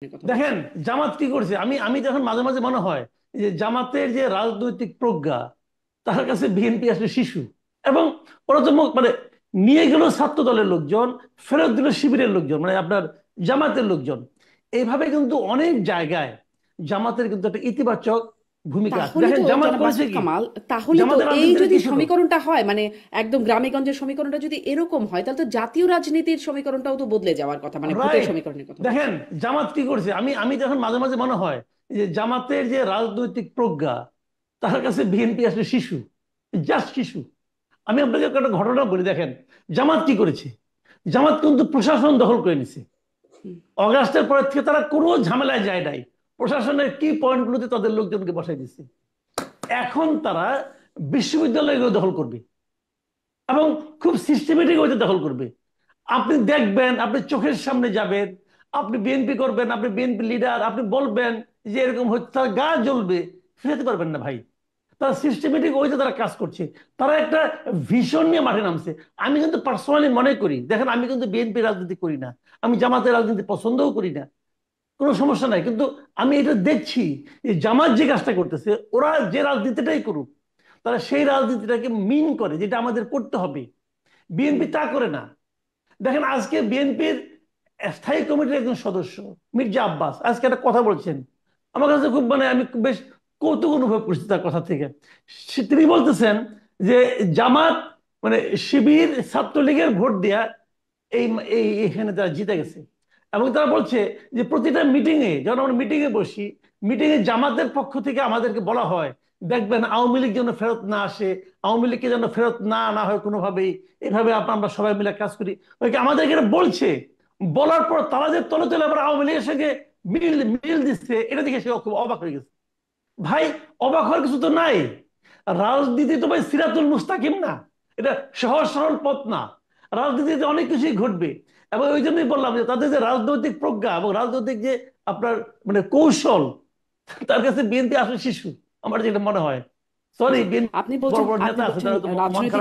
কথা বলছি। দেখেন, জামাত কি করছে। আমি আমি যখন মাঝে মাঝে মনে হয় যে জামাতের যে রাজনৈতিক প্রজ্ঞা, তার কাছে বিএনপি আসলে শিশু। এবং ওরা তো মানে নিয়ে গেল ছাত্র দলের লোকজন, ফেরত দিল শিবিরের লোকজন, মানে আপনার জামাতের লোকজন। এইভাবে কিন্তু অনেক জায়গায় জামাতের কিন্তু একটা ইতিবাচক ভূমিকা আছে। তাহলে দেখেন তো জামাত জনাব করেছে মাসুদ কি, কামাল, তাহলে তো জামাতের এই রাজনীতিটা যদি কি ছিল। সমীকরণটা হয়, মানে একদম গ্রামেগঞ্জের সমীকরণটা যদি এরকম হয়, তাহলে তো জাতীয় রাজনীতির সমীকরণটাও তো বদলে যাওয়ার কথা, মানে ভোটের রাইট। সমীকরণের কথা বলছি। দেখেন জামাত কি করছে। আমি আমি যখন মাঝে মাঝে মনে হয় যে জামাতের যে রাজনৈতিক প্রজ্ঞা, তার কাছে বিএনপি আসলে শিশু, জাস্ট শিশু। আমি আপনাকে একটা ঘটনা বলি। দেখেন জামাত কি করেছে। জামাত কিন্তু প্রশাসন দখল করে নিছে। অগাস্টের পরের থেকে তারা কোনো ঝামেলায় যায় নাই। প্রশাসনের কি পয়েন্টগুলোতে তাদের লোকজনকে বসাই দিচ্ছে। এখন তারা বিশ্ববিদ্যালয়গুলো দখল করবে এবং খুব সিস্টেমেটিক ওইতে দখল করবে। আপনি দেখবেন, আপনি চোখের সামনে যাবেন, আপনি বিএনপি করবেন, আপনি বিএনপি লিডার, আপনি বলবেন যে এরকম হচ্ছে, তার গা জ্বলবে, ফিরাতে পারবেন না ভাই। তারা সিস্টেমেটিক ওইতে তারা কাজ করছে। তারা একটা ভিশন নিয়ে মাঠে নামছে। আমি কিন্তু পার্সোনালি মনে করি, দেখেন আমি কিন্তু বিএনপি রাজনীতি করি না, আমি জামাতের রাজনীতি পছন্দও করি না, কোনো সমস্যা নাই। কিন্তু আমি এটা দেখছি যে জামাত যে কাজটা করতেছে, ওরা যে রাজনীতিটাই করুক, তারা সেই রাজনীতিটাকে মিন করে, যেটা আমাদের করতে হবে। বিএনপি তা করে না। দেখেন আজকে বিএনপির স্থায়ী কমিটির একজন সদস্য মির্জা আব্বাস আজকে একটা কথা বলছেন, আমার কাছে খুব মানে আমি খুব বেশ কৌতুক অনুভব করছি তার কথা থেকে। তিনি বলতেছেন যে জামাত মানে শিবির ছাত্রলীগের ভোট দেয়া এই এখানে তারা জিতে গেছে। এবং তারা বলছে যে প্রতিটা মিটিং এ, যখন আমরা মিটিং এ বসি, মিটিং এ জামাতের পক্ষ থেকে আমাদেরকে বলা হয়, দেখবেন আওয়ামী লীগ যেন ফেরত না আসে, আওয়ামী লীগকে যেন ফেরত না আনা হয় কোনোভাবেই। এভাবে আমরা সবাই মিলে কাজ করি। ওই কি আমাদেরকে এটা বলছে। বলার পর তারা যে তলে তলে আবার আওয়ামী লীগের সঙ্গে মিল মিল দিচ্ছে, এটা দেখে সে খুব অবাক হয়ে গেছে। ভাই, অবাক হওয়ার কিছু তো নাই। রাজনীতি তো ভাই সিরাতুল মুস্তাকিম না, এটা সহজ সরল পথ না। রাজনীতিতে অনেক কিছুই ঘটবে। এবং ওই জন্যই বললাম যে তাদের যে রাজনৈতিক প্রজ্ঞা এবং রাজনৈতিক যে আপনার মানে কৌশল, তার কাছে বিএনপি আসলে শিশু, আমার যেটা মনে হয়। সরি, বিএনপি আপনি বড় বলছেন বড় আপনি নেতা আছে, বলছেন তারা তো মন রাজনৈতিক খারাপ।